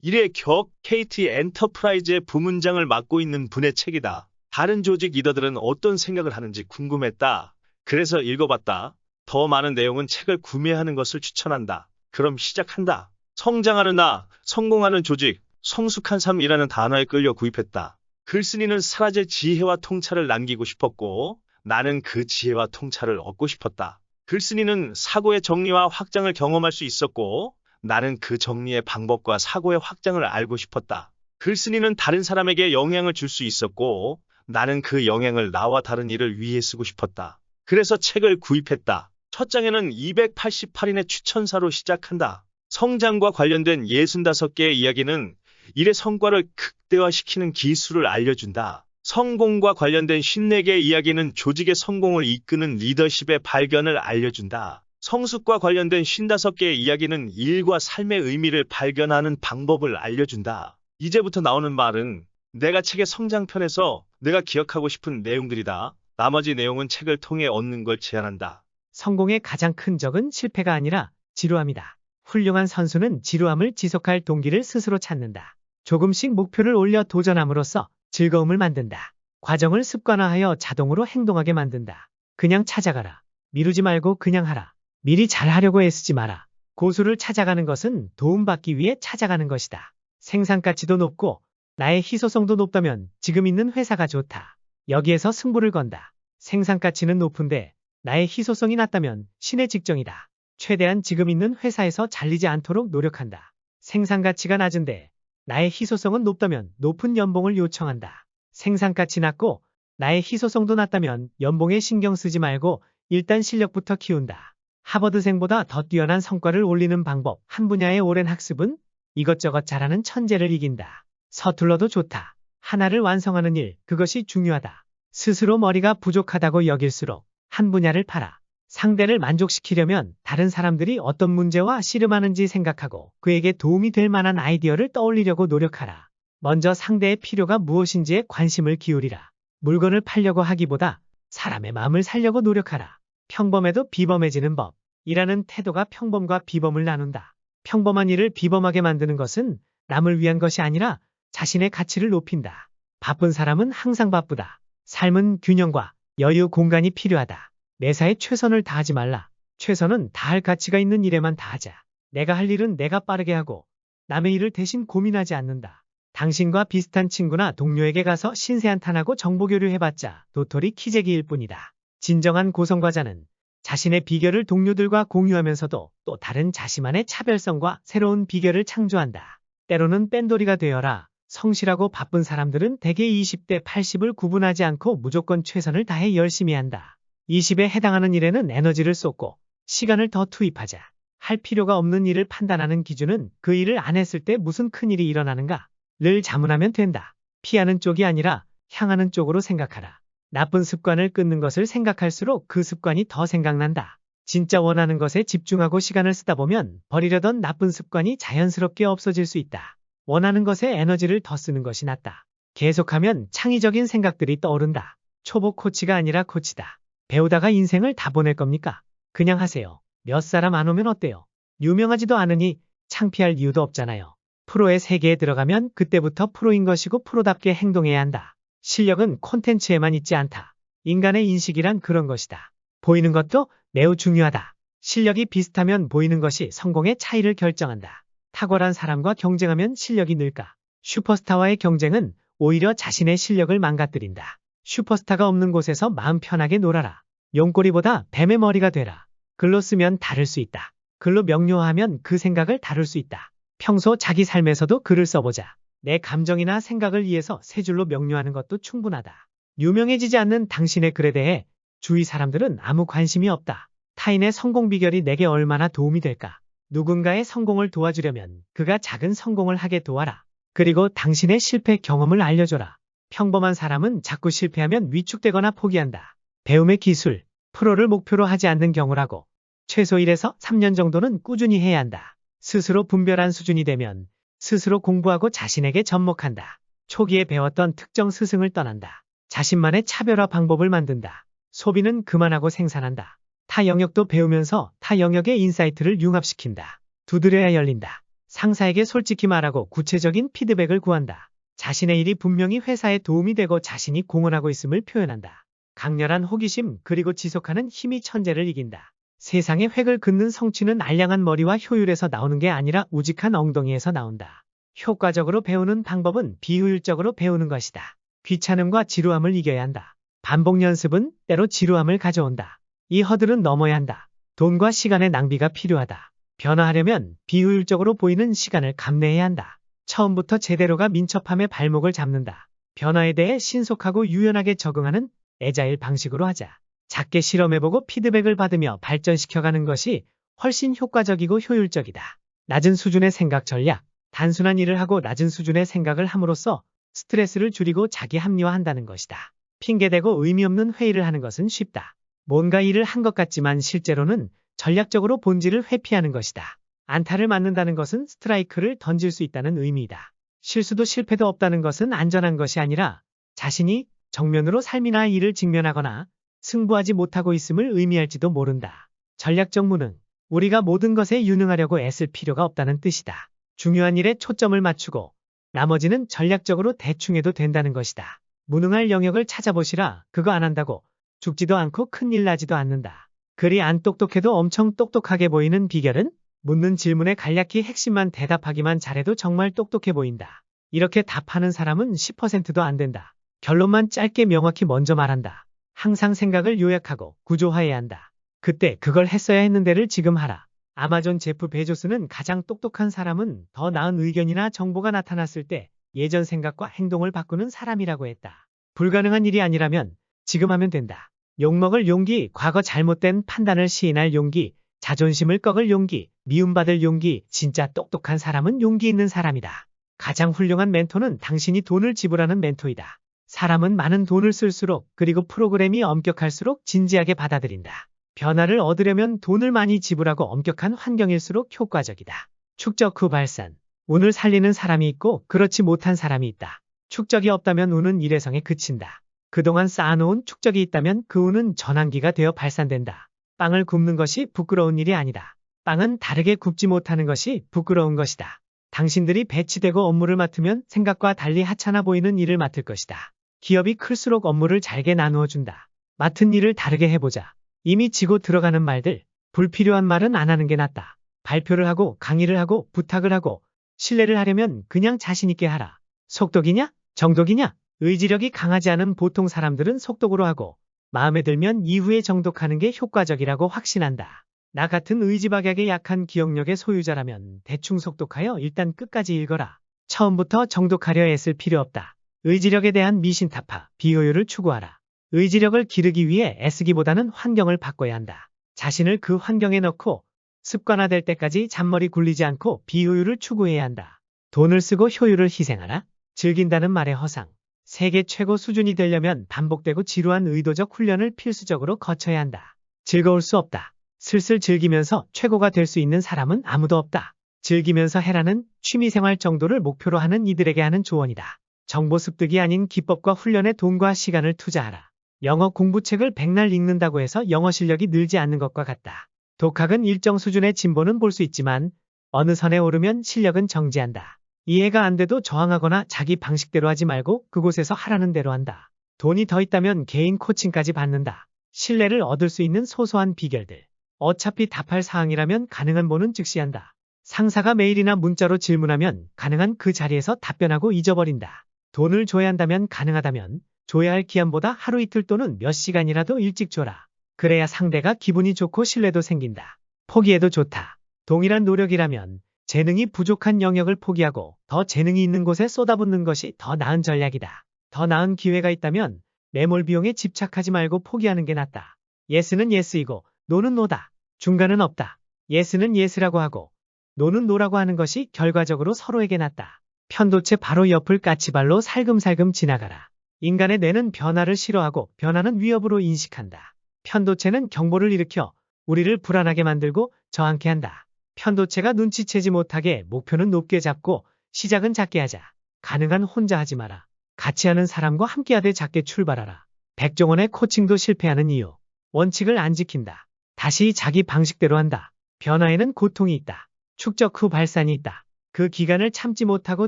이래 격 KT 엔터프라이즈의 부문장을 맡고 있는 분의 책이다. 다른 조직 리더들은 어떤 생각을 하는지 궁금했다. 그래서 읽어봤다. 더 많은 내용은 책을 구매하는 것을 추천한다. 그럼 시작한다. 성장하는 성공하는 조직, 성숙한 삶이라는 단어에 끌려 구입했다. 글쓴이는 사라질 지혜와 통찰을 남기고 싶었고, 나는 그 지혜와 통찰을 얻고 싶었다. 글쓴이는 사고의 정리와 확장을 경험할 수 있었고, 나는 그 정리의 방법과 사고의 확장을 알고 싶었다. 글쓴이는 다른 사람에게 영향을 줄 수 있었고, 나는 그 영향을 나와 다른 일을 위해 쓰고 싶었다. 그래서 책을 구입했다. 첫 장에는 288인의 추천사로 시작한다. 성장과 관련된 65개의 이야기는 일의 성과를 극대화시키는 기술을 알려준다. 성공과 관련된 54개의 이야기는 조직의 성공을 이끄는 리더십의 발견을 알려준다. 성숙과 관련된 55개의 이야기는 일과 삶의 의미를 발견하는 방법을 알려준다. 이제부터 나오는 말은 내가 책의 성장편에서 내가 기억하고 싶은 내용들이다. 나머지 내용은 책을 통해 얻는 걸 제안한다. 성공의 가장 큰 적은 실패가 아니라 지루함이다. 훌륭한 선수는 지루함을 지속할 동기를 스스로 찾는다. 조금씩 목표를 올려 도전함으로써 즐거움을 만든다. 과정을 습관화하여 자동으로 행동하게 만든다. 그냥 찾아가라. 미루지 말고 그냥 하라. 미리 잘하려고 애쓰지 마라. 고수를 찾아가는 것은 도움받기 위해 찾아가는 것이다. 생산가치도 높고 나의 희소성도 높다면 지금 있는 회사가 좋다. 여기에서 승부를 건다. 생산가치는 높은데 나의 희소성이 낮다면 신의 직정이다. 최대한 지금 있는 회사에서 잘리지 않도록 노력한다. 생산가치가 낮은데 나의 희소성은 높다면 높은 연봉을 요청한다. 생산가치 낮고 나의 희소성도 낮다면 연봉에 신경 쓰지 말고 일단 실력부터 키운다. 하버드생보다 더 뛰어난 성과를 올리는 방법. 한 분야의 오랜 학습은 이것저것 잘하는 천재를 이긴다. 서툴러도 좋다. 하나를 완성하는 일, 그것이 중요하다. 스스로 머리가 부족하다고 여길수록 한 분야를 팔아. 상대를 만족시키려면 다른 사람들이 어떤 문제와 씨름하는지 생각하고 그에게 도움이 될 만한 아이디어를 떠올리려고 노력하라. 먼저 상대의 필요가 무엇인지에 관심을 기울이라. 물건을 팔려고 하기보다 사람의 마음을 살려고 노력하라. 평범해도 비범해지는 법. 일하는 태도가 평범과 비범을 나눈다. 평범한 일을 비범하게 만드는 것은 남을 위한 것이 아니라 자신의 가치를 높인다. 바쁜 사람은 항상 바쁘다. 삶은 균형과 여유 공간이 필요하다. 매사에 최선을 다하지 말라. 최선은 다할 가치가 있는 일에만 다하자. 내가 할 일은 내가 빠르게 하고 남의 일을 대신 고민하지 않는다. 당신과 비슷한 친구나 동료에게 가서 신세한탄하고 정보교류해봤자 도토리 키재기일 뿐이다. 진정한 고성과자는 자신의 비결을 동료들과 공유하면서도 또 다른 자신만의 차별성과 새로운 비결을 창조한다. 때로는 뺀돌이가 되어라. 성실하고 바쁜 사람들은 대개 20대 80을 구분하지 않고 무조건 최선을 다해 열심히 한다. 20에 해당하는 일에는 에너지를 쏟고 시간을 더 투입하자. 할 필요가 없는 일을 판단하는 기준은 그 일을 안 했을 때 무슨 큰일이 일어나는가를 자문하면 된다. 피하는 쪽이 아니라 향하는 쪽으로 생각하라. 나쁜 습관을 끊는 것을 생각할수록 그 습관이 더 생각난다. 진짜 원하는 것에 집중하고 시간을 쓰다 보면 버리려던 나쁜 습관이 자연스럽게 없어질 수 있다. 원하는 것에 에너지를 더 쓰는 것이 낫다. 계속하면 창의적인 생각들이 떠오른다. 초보 코치가 아니라 코치다. 배우다가 인생을 다 보낼 겁니까? 그냥 하세요. 몇 사람 안 오면 어때요? 유명하지도 않으니 창피할 이유도 없잖아요. 프로의 세계에 들어가면 그때부터 프로인 것이고 프로답게 행동해야 한다. 실력은 콘텐츠에만 있지 않다. 인간의 인식이란 그런 것이다. 보이는 것도 매우 중요하다. 실력이 비슷하면 보이는 것이 성공의 차이를 결정한다. 탁월한 사람과 경쟁하면 실력이 늘까? 슈퍼스타와의 경쟁은 오히려 자신의 실력을 망가뜨린다. 슈퍼스타가 없는 곳에서 마음 편하게 놀아라. 용꼬리보다 뱀의 머리가 되라. 글로 쓰면 다룰 수 있다. 글로 명료하면 그 생각을 다룰 수 있다. 평소 자기 삶에서도 글을 써보자. 내 감정이나 생각을 위해서 세 줄로 명료하는 것도 충분하다. 유명해지지 않는 당신의 글에 대해 주위 사람들은 아무 관심이 없다. 타인의 성공 비결이 내게 얼마나 도움이 될까? 누군가의 성공을 도와주려면 그가 작은 성공을 하게 도와라. 그리고 당신의 실패 경험을 알려줘라. 평범한 사람은 자꾸 실패하면 위축되거나 포기한다. 배움의 기술, 프로를 목표로 하지 않는 경우라고. 최소 1에서 3년 정도는 꾸준히 해야 한다. 스스로 분별한 수준이 되면 스스로 공부하고 자신에게 접목한다. 초기에 배웠던 특정 스승을 떠난다. 자신만의 차별화 방법을 만든다. 소비는 그만하고 생산한다. 타 영역도 배우면서 타 영역의 인사이트를 융합시킨다. 두드려야 열린다. 상사에게 솔직히 말하고 구체적인 피드백을 구한다. 자신의 일이 분명히 회사에 도움이 되고 자신이 공헌하고 있음을 표현한다. 강렬한 호기심 그리고 지속하는 힘이 천재를 이긴다. 세상의 획을 긋는 성취는 알량한 머리와 효율에서 나오는 게 아니라 우직한 엉덩이에서 나온다. 효과적으로 배우는 방법은 비효율적으로 배우는 것이다. 귀찮음과 지루함을 이겨야 한다. 반복 연습은 때로 지루함을 가져온다. 이 허들은 넘어야 한다. 돈과 시간의 낭비가 필요하다. 변화하려면 비효율적으로 보이는 시간을 감내해야 한다. 처음부터 제대로가 민첩함에 발목을 잡는다. 변화에 대해 신속하고 유연하게 적응하는 애자일 방식으로 하자. 작게 실험해보고 피드백을 받으며 발전시켜가는 것이 훨씬 효과적이고 효율적이다. 낮은 수준의 생각 전략. 단순한 일을 하고 낮은 수준의 생각을 함으로써 스트레스를 줄이고 자기 합리화한다는 것이다. 핑계대고 의미 없는 회의를 하는 것은 쉽다. 뭔가 일을 한 것 같지만 실제로는 전략적으로 본질을 회피하는 것이다. 안타를 맞는다는 것은 스트라이크를 던질 수 있다는 의미이다. 실수도 실패도 없다는 것은 안전한 것이 아니라 자신이 정면으로 삶이나 일을 직면하거나 승부하지 못하고 있음을 의미할지도 모른다. 전략적 무능. 우리가 모든 것에 유능하려고 애쓸 필요가 없다는 뜻이다. 중요한 일에 초점을 맞추고 나머지는 전략적으로 대충 해도 된다는 것이다. 무능할 영역을 찾아보시라. 그거 안 한다고 죽지도 않고 큰일 나지도 않는다. 그리 안 똑똑해도 엄청 똑똑하게 보이는 비결은 묻는 질문에 간략히 핵심만 대답하기만 잘해도 정말 똑똑해 보인다. 이렇게 답하는 사람은 10%도 안 된다. 결론만 짧게 명확히 먼저 말한다. 항상 생각을 요약하고 구조화해야 한다. 그때 그걸 했어야 했는데를 지금 하라. 아마존 제프 베조스는 가장 똑똑한 사람은 더 나은 의견이나 정보가 나타났을 때 예전 생각과 행동을 바꾸는 사람이라고 했다. 불가능한 일이 아니라면 지금 하면 된다. 욕먹을 용기, 과거 잘못된 판단을 시인할 용기, 자존심을 꺾을 용기, 미움받을 용기, 진짜 똑똑한 사람은 용기 있는 사람이다. 가장 훌륭한 멘토는 당신이 돈을 지불하는 멘토이다. 사람은 많은 돈을 쓸수록 그리고 프로그램이 엄격할수록 진지하게 받아들인다. 변화를 얻으려면 돈을 많이 지불하고 엄격한 환경일수록 효과적이다. 축적 후 발산. 운을 살리는 사람이 있고 그렇지 못한 사람이 있다. 축적이 없다면 운은 일회성에 그친다. 그동안 쌓아놓은 축적이 있다면 그 운은 전환기가 되어 발산된다. 빵을 굽는 것이 부끄러운 일이 아니다. 빵은 다르게 굽지 못하는 것이 부끄러운 것이다. 당신들이 배치되고 업무를 맡으면 생각과 달리 하찮아 보이는 일을 맡을 것이다. 기업이 클수록 업무를 잘게 나누어 준다. 맡은 일을 다르게 해보자. 이미 지고 들어가는 말들, 불필요한 말은 안 하는 게 낫다. 발표를 하고 강의를 하고 부탁을 하고 신뢰를 하려면 그냥 자신 있게 하라. 속독이냐? 정독이냐? 의지력이 강하지 않은 보통 사람들은 속독으로 하고 마음에 들면 이후에 정독하는 게 효과적이라고 확신한다. 나 같은 의지박약에 약한 기억력의 소유자라면 대충 속독하여 일단 끝까지 읽어라. 처음부터 정독하려 애쓸 필요 없다. 의지력에 대한 미신타파, 비효율을 추구하라. 의지력을 기르기 위해 애쓰기보다는 환경을 바꿔야 한다. 자신을 그 환경에 넣고 습관화될 때까지 잔머리 굴리지 않고 비효율을 추구해야 한다. 돈을 쓰고 효율을 희생하라. 즐긴다는 말의 허상. 세계 최고 수준이 되려면 반복되고 지루한 의도적 훈련을 필수적으로 거쳐야 한다. 즐거울 수 없다. 슬슬 즐기면서 최고가 될 수 있는 사람은 아무도 없다. 즐기면서 해라는 취미생활 정도를 목표로 하는 이들에게 하는 조언이다. 정보 습득이 아닌 기법과 훈련에 돈과 시간을 투자하라. 영어 공부책을 백날 읽는다고 해서 영어 실력이 늘지 않는 것과 같다. 독학은 일정 수준의 진보는 볼 수 있지만 어느 선에 오르면 실력은 정지한다. 이해가 안 돼도 저항하거나 자기 방식대로 하지 말고 그곳에서 하라는 대로 한다. 돈이 더 있다면 개인 코칭까지 받는다. 신뢰를 얻을 수 있는 소소한 비결들. 어차피 답할 사항이라면 가능한 뭐는 즉시 한다. 상사가 메일이나 문자로 질문하면 가능한 그 자리에서 답변하고 잊어버린다. 돈을 줘야 한다면 가능하다면 줘야 할 기한보다 하루 이틀 또는 몇 시간이라도 일찍 줘라. 그래야 상대가 기분이 좋고 신뢰도 생긴다. 포기해도 좋다. 동일한 노력이라면 재능이 부족한 영역을 포기하고 더 재능이 있는 곳에 쏟아붓는 것이 더 나은 전략이다. 더 나은 기회가 있다면 매몰 비용에 집착하지 말고 포기하는 게 낫다. 예스는 예스이고 노는 노다. 중간은 없다. 예스는 예스라고 하고 노는 노라고 하는 것이 결과적으로 서로에게 낫다. 편도체 바로 옆을 까치발로 살금살금 지나가라. 인간의 뇌는 변화를 싫어하고 변화는 위협으로 인식한다. 편도체는 경보를 일으켜 우리를 불안하게 만들고 저항케 한다. 편도체가 눈치채지 못하게 목표는 높게 잡고 시작은 작게 하자. 가능한 혼자 하지 마라. 같이 하는 사람과 함께하되 작게 출발하라. 백종원의 코칭도 실패하는 이유. 원칙을 안 지킨다. 다시 자기 방식대로 한다. 변화에는 고통이 있다. 축적 후 발산이 있다. 그 기간을 참지 못하고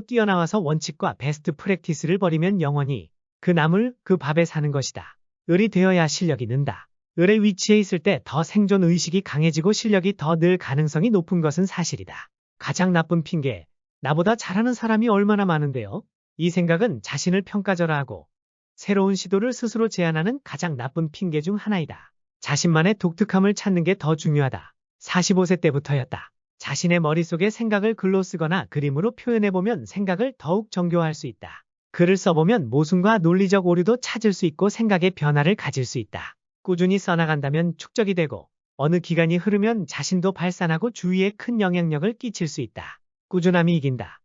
뛰어나와서 원칙과 베스트 프랙티스를 버리면 영원히 그 나물 그 밥에 사는 것이다. 을이 되어야 실력이 는다. 을의 위치에 있을 때 더 생존 의식이 강해지고 실력이 더 늘 가능성이 높은 것은 사실이다. 가장 나쁜 핑계, 나보다 잘하는 사람이 얼마나 많은데요? 이 생각은 자신을 평가절하하고 새로운 시도를 스스로 제안하는 가장 나쁜 핑계 중 하나이다. 자신만의 독특함을 찾는 게 더 중요하다. 45세 때부터였다. 자신의 머릿속의 생각을 글로 쓰거나 그림으로 표현해보면 생각을 더욱 정교화할 수 있다. 글을 써보면 모순과 논리적 오류도 찾을 수 있고 생각의 변화를 가질 수 있다. 꾸준히 써나간다면 축적이 되고 어느 기간이 흐르면 자신도 발산하고 주위에 큰 영향력을 끼칠 수 있다. 꾸준함이 이긴다.